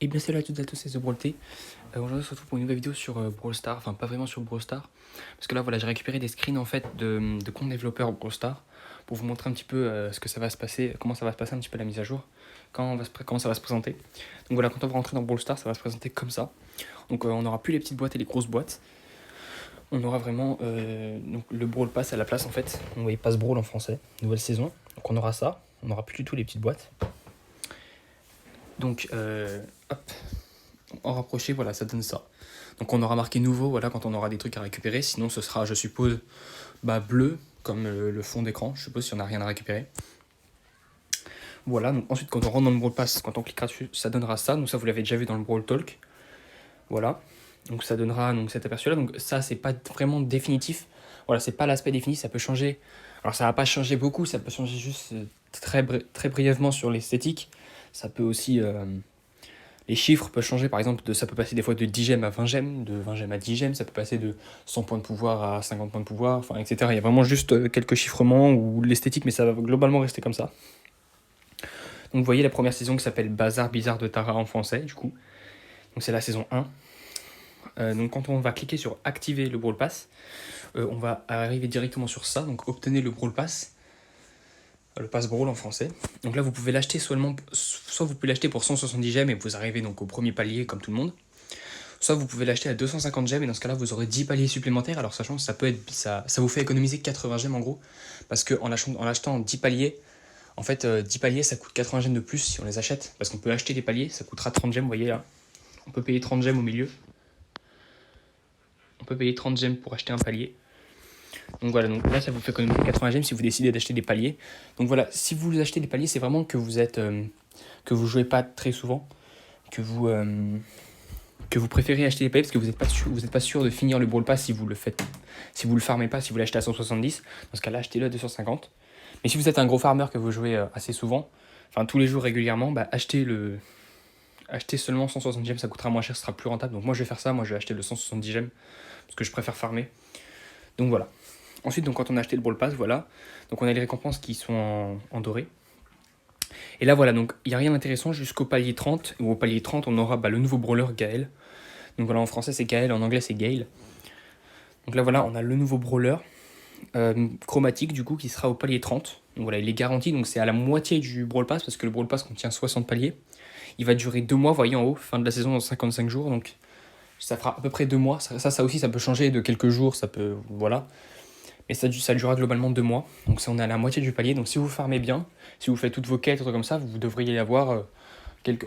Et bien salut à toutes et à tous, c'est The Brawl T. Aujourd'hui on se retrouve pour une nouvelle vidéo sur Brawl Stars, enfin pas vraiment sur Brawl Stars. Parce que là voilà, j'ai récupéré des screens en fait de comptes développeurs Brawl Stars pour vous montrer un petit peu ce que ça va se passer, comment ça va se passer un petit peu la mise à jour, comment ça va se présenter. Donc voilà, quand on va rentrer dans Brawl Stars, ça va se présenter comme ça. Donc on n'aura plus les petites boîtes et les grosses boîtes. On aura vraiment donc, le Brawl Pass à la place en fait. On voyait Pass Brawl en français, nouvelle saison. Donc on aura ça, on n'aura plus du tout les petites boîtes. Donc hop, en rapproché, voilà, ça donne ça. Donc on aura marqué nouveau, voilà, quand on aura des trucs à récupérer. Sinon, ce sera, je suppose, bleu, comme le fond d'écran. Je suppose si on n'a rien à récupérer. Voilà, donc ensuite, quand on rentre dans le Brawl Pass, quand on cliquera dessus, ça donnera ça. Donc ça, vous l'avez déjà vu dans le Brawl Talk. Voilà. Donc ça donnera donc, cet aperçu-là. Donc ça, c'est pas vraiment définitif. Voilà, c'est pas l'aspect défini, ça peut changer. Alors ça va pas changer beaucoup, ça peut changer juste très brièvement sur l'esthétique. Ça peut aussi... les chiffres peuvent changer, par exemple, ça peut passer des fois de 10 gemmes à 20 gemmes, de 20 gemmes à 10 gemmes, ça peut passer de 100 points de pouvoir à 50 points de pouvoir, enfin, etc. Il y a vraiment juste quelques chiffrements ou l'esthétique, mais ça va globalement rester comme ça. Donc vous voyez la première saison qui s'appelle Bazar Bizarre de Tara en français, du coup. Donc c'est la saison 1. Donc quand on va cliquer sur activer le Brawl Pass, on va arriver directement sur ça, donc obtenez le Brawl Pass. Le pass Brawl en français. Donc là, vous pouvez l'acheter soit vous pouvez l'acheter pour 170 gemmes et vous arrivez donc au premier palier comme tout le monde. Soit vous pouvez l'acheter à 250 gemmes et dans ce cas-là, vous aurez 10 paliers supplémentaires. Alors sachant que ça vous fait économiser 80 gemmes en gros. Parce qu'en l'achetant 10 paliers, en fait, 10 paliers, ça coûte 80 gemmes de plus si on les achète. Parce qu'on peut acheter des paliers, ça coûtera 30 gemmes, vous voyez là. On peut payer 30 gemmes au milieu. On peut payer 30 gemmes pour acheter un palier. Donc voilà, donc là ça vous fait économiser 80 gemmes si vous décidez d'acheter des paliers. Donc voilà, si vous achetez des paliers, c'est vraiment que vous êtes que vous jouez pas très souvent, que vous préférez acheter des paliers parce que vous êtes pas sûr de finir le Brawl Pass si vous le faites, si vous le farmez pas, si vous l'achetez à 170. Dans ce cas-là, achetez-le à 250. Mais si vous êtes un gros farmer que vous jouez assez souvent, enfin tous les jours régulièrement, achetez seulement 160 gemmes, ça coûtera moins cher, ce sera plus rentable. Donc moi je vais faire ça, moi je vais acheter le 170 gemmes parce que je préfère farmer. Donc voilà. Ensuite, donc, quand on a acheté le Brawl Pass, voilà. Donc on a les récompenses qui sont en doré. Et là, voilà, donc il n'y a rien d'intéressant jusqu'au palier 30. Où au palier 30, on aura le nouveau brawler Gaël. Donc voilà, en français c'est Gaël, en anglais c'est Gale. Donc là, voilà, on a le nouveau brawler chromatique, du coup, qui sera au palier 30. Donc voilà, il est garanti, donc c'est à la moitié du Brawl Pass, parce que le Brawl Pass contient 60 paliers. Il va durer 2 mois, vous voyez en haut, fin de la saison dans 55 jours. Donc ça fera à peu près 2 mois. Ça aussi, ça peut changer de quelques jours, ça peut. Voilà. Et ça durera globalement 2 mois. Donc ça, on est à la moitié du palier. Donc si vous farmez bien, si vous faites toutes vos quêtes, comme ça, vous devriez l'avoir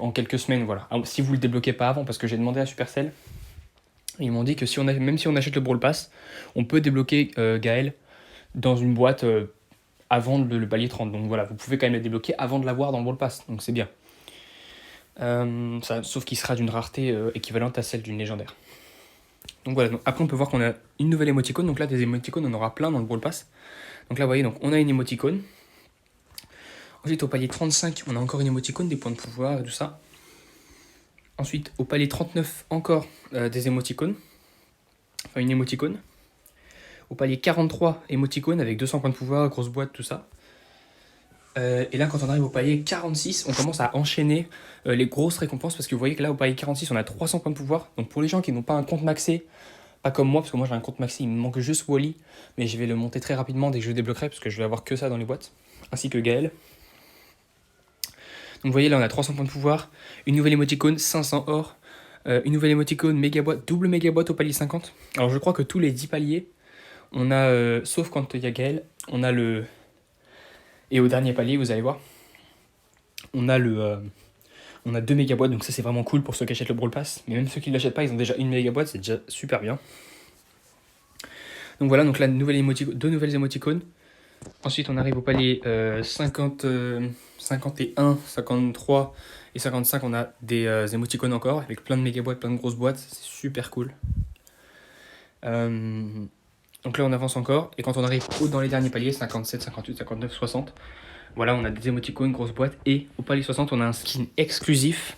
en quelques semaines. Voilà. Alors, si vous ne le débloquez pas avant, parce que j'ai demandé à Supercell, ils m'ont dit que même si on achète le Brawl Pass, on peut débloquer Gaël dans une boîte avant le palier 30. Donc voilà, vous pouvez quand même le débloquer avant de l'avoir dans le Brawl Pass. Donc c'est bien. Sauf qu'il sera d'une rareté équivalente à celle d'une légendaire. Donc voilà, donc après on peut voir qu'on a une nouvelle émoticône. Donc là, des émoticônes, on aura plein dans le Brawl Pass. Donc là, vous voyez, donc on a une émoticône. Ensuite, au palier 35, on a encore une émoticône, des points de pouvoir et tout ça. Ensuite, au palier 39, encore des émoticônes. Enfin, une émoticône. Au palier 43, émoticône avec 200 points de pouvoir, grosse boîte, tout ça. Et là, quand on arrive au palier 46, on commence à enchaîner les grosses récompenses. Parce que vous voyez que là, au palier 46, on a 300 points de pouvoir. Donc pour les gens qui n'ont pas un compte maxé, pas comme moi, parce que moi j'ai un compte maxi, il me manque juste Wally. Mais je vais le monter très rapidement dès que je le débloquerai, parce que je vais avoir que ça dans les boîtes. Ainsi que Gaël. Donc vous voyez, là on a 300 points de pouvoir, une nouvelle émoticône, 500 or, une nouvelle émoticône, méga boîte, double méga boîte au palier 50. Alors je crois que tous les 10 paliers, on a, sauf quand il y a Gaël, on a le... Et au dernier palier, vous allez voir, on a on a 2 méga boîtes, donc ça c'est vraiment cool pour ceux qui achètent le Brawl Pass. Mais même ceux qui ne l'achètent pas, ils ont déjà une méga boîte, c'est déjà super bien. Donc voilà, donc là, deux nouvelles émoticônes. Ensuite, on arrive au palier 50, 51, 53 et 55. On a des émoticônes encore, avec plein de méga boîtes, plein de grosses boîtes. C'est super cool. Donc là, on avance encore. Et quand on arrive dans les derniers paliers, 57, 58, 59, 60, voilà, on a des émoticônes, grosses boîtes. Et au palier 60, on a un skin exclusif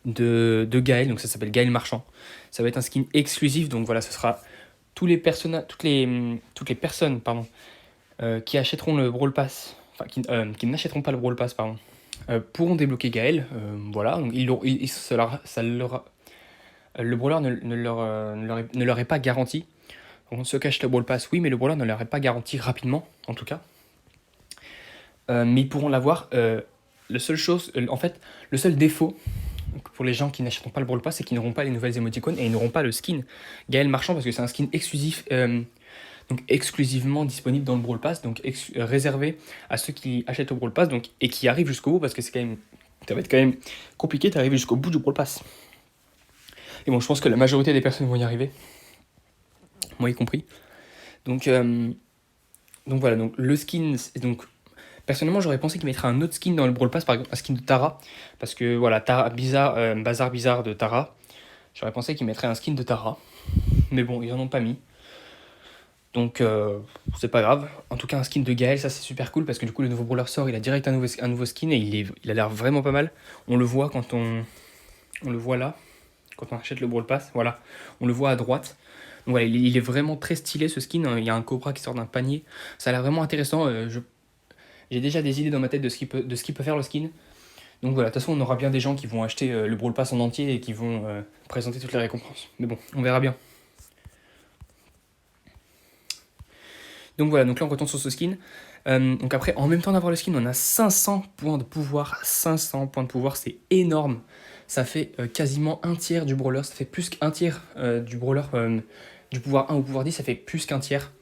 de Gaël. Donc ça s'appelle Gaël Marchand. Ça va être un skin exclusif. Donc voilà, ce sera toutes les personnes qui achèteront le Brawl Pass, enfin qui n'achèteront pas le Brawl Pass, pardon, pourront débloquer Gaël. Voilà, donc le brawler ne leur est pas garanti. On se cache le Brawl Pass, oui, mais le brawler ne leur est pas garanti rapidement, en tout cas. Mais ils pourront l'avoir. Le seul défaut pour les gens qui n'achèteront pas le Brawl Pass, c'est qu'ils n'auront pas les nouvelles émoticônes et ils n'auront pas le skin Gaël Marchand parce que c'est un skin exclusif, donc exclusivement disponible dans le Brawl Pass, donc réservé à ceux qui achètent au Brawl Pass et qui arrivent jusqu'au bout parce que ça va être quand même compliqué d'arriver jusqu'au bout du Brawl Pass. Et bon, je pense que la majorité des personnes vont y arriver, moi y compris. Donc voilà, donc le skin, donc personnellement j'aurais pensé qu'il mettrait un autre skin dans le Brawl Pass, par exemple un skin de Tara, parce que voilà, Bazar Bizarre de Tara, j'aurais pensé qu'il mettrait un skin de Tara, mais bon, ils en ont pas mis. Donc c'est pas grave. En tout cas, un skin de Gaël, ça c'est super cool parce que du coup le nouveau brawler sort, il a direct un nouveau skin et il a l'air vraiment pas mal. On le voit quand on le voit là, quand on achète le Brawl Pass, voilà, on le voit à droite. Donc voilà, il est vraiment très stylé ce skin, hein. Il y a un cobra qui sort d'un panier, ça a l'air vraiment intéressant. J'ai déjà des idées dans ma tête de ce qui peut faire le skin. Donc voilà, de toute façon on aura bien des gens qui vont acheter le Brawl Pass en entier et qui vont présenter toutes les récompenses. Mais bon, on verra bien. Donc voilà, donc là on retourne sur ce skin. Donc après, en même temps d'avoir le skin, on a 500 points de pouvoir. 500 points de pouvoir, c'est énorme. Ça fait quasiment un tiers du brawler. Ça fait plus qu'un tiers du brawler du pouvoir 1 au pouvoir 10. Ça fait plus qu'un tiers.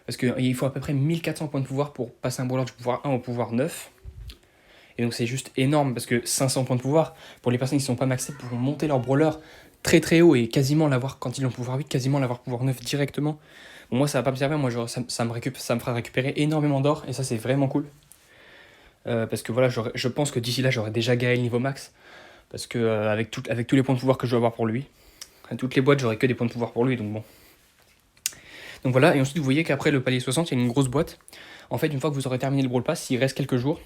Parce qu'il faut à peu près 1400 points de pouvoir pour passer un brawler du pouvoir 1 au pouvoir 9. Et donc c'est juste énorme parce que 500 points de pouvoir, pour les personnes qui ne sont pas maxées, pourront monter leur brawler très très haut et quasiment l'avoir, quand ils l'ont pouvoir 8, quasiment l'avoir pouvoir 9 directement. Bon, moi ça va pas me servir, moi ça me fera récupérer énormément d'or et ça c'est vraiment cool. Parce que voilà, je pense que d'ici là j'aurai déjà Gaël niveau max. Parce que avec tous les points de pouvoir que je dois avoir pour lui, à toutes les boîtes j'aurai que des points de pouvoir pour lui, donc bon. Donc voilà, et ensuite vous voyez qu'après le palier 60, il y a une grosse boîte. En fait, une fois que vous aurez terminé le Brawl Pass, s'il reste quelques jours,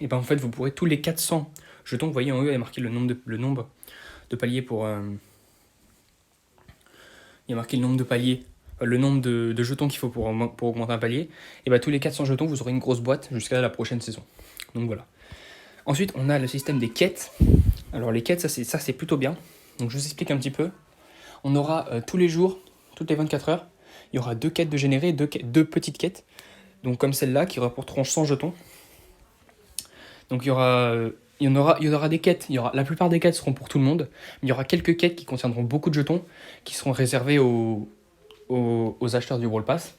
et ben en fait vous pourrez tous les 400 jetons, vous voyez en haut il y a marqué le nombre de paliers pour... il y a marqué le nombre de paliers, le nombre de jetons qu'il faut pour augmenter un palier, et ben tous les 400 jetons vous aurez une grosse boîte jusqu'à la prochaine saison. Donc voilà. Ensuite on a le système des quêtes. Alors les quêtes, ça c'est plutôt bien. Donc je vous explique un petit peu. On aura tous les jours, toutes les 24 heures, il y aura 2 quêtes de générer, deux petites quêtes. Donc comme celle-là qui rapporteront 100 jetons. Donc il y aura des quêtes, la plupart des quêtes seront pour tout le monde, mais il y aura quelques quêtes qui contiendront beaucoup de jetons, qui seront réservées aux acheteurs du Brawl Pass.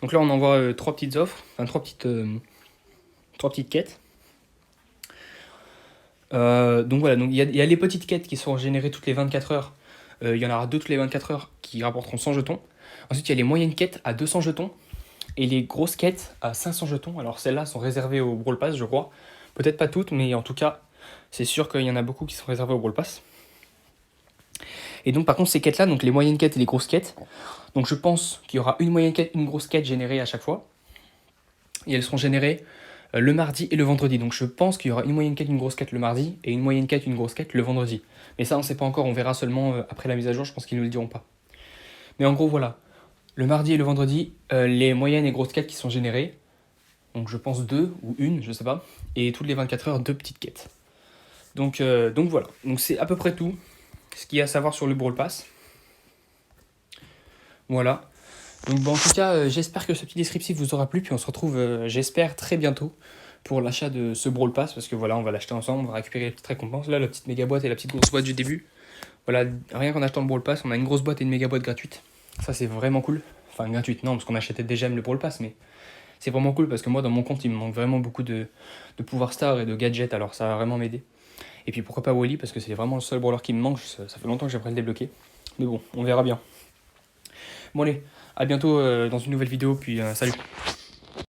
Donc là on envoie 3 petites offres, enfin 3 petites quêtes. Donc voilà, donc il y a les petites quêtes qui seront générées toutes les 24 heures, il y en aura 2 toutes les 24 heures qui rapporteront 100 jetons. Ensuite il y a les moyennes quêtes à 200 jetons, et les grosses quêtes à 500 jetons. Alors celles-là sont réservées au Brawl Pass, je crois. Peut-être pas toutes, mais en tout cas, c'est sûr qu'il y en a beaucoup qui sont réservées au Brawl Pass. Et donc par contre, ces quêtes-là, donc les moyennes quêtes et les grosses quêtes, donc je pense qu'il y aura une moyenne quête, une grosse quête générée à chaque fois. Et elles seront générées le mardi et le vendredi. Donc je pense qu'il y aura une moyenne quête, une grosse quête le mardi, et une moyenne quête, une grosse quête le vendredi. Mais ça, on ne sait pas encore, on verra seulement après la mise à jour, je pense qu'ils ne nous le diront pas. Mais en gros, voilà. Le mardi et le vendredi, les moyennes et grosses quêtes qui sont générées. Donc je pense 2 ou une, je sais pas. Et toutes les 24 heures, 2 petites quêtes. Donc voilà. Donc c'est à peu près tout ce qu'il y a à savoir sur le Brawl Pass. Voilà. Donc bon, en tout cas, j'espère que ce petit descriptif vous aura plu. Puis on se retrouve, j'espère, très bientôt pour l'achat de ce Brawl Pass. Parce que voilà, on va l'acheter ensemble, on va récupérer les petites récompenses. Là, la petite méga boîte et la petite grosse boîte du début. Voilà, rien qu'en achetant le Brawl Pass, on a une grosse boîte et une méga boîte gratuite. Ça, c'est vraiment cool. Enfin, gratuite, non, parce qu'on achetait déjà le Brawl Pass, mais c'est vraiment cool parce que moi, dans mon compte, il me manque vraiment beaucoup de pouvoir star et de gadgets, alors ça va vraiment m'aider. Et puis pourquoi pas Wally, parce que c'est vraiment le seul brawler qui me manque, ça fait longtemps que j'aimerais le débloquer. Mais bon, on verra bien. Bon allez, à bientôt dans une nouvelle vidéo, puis salut.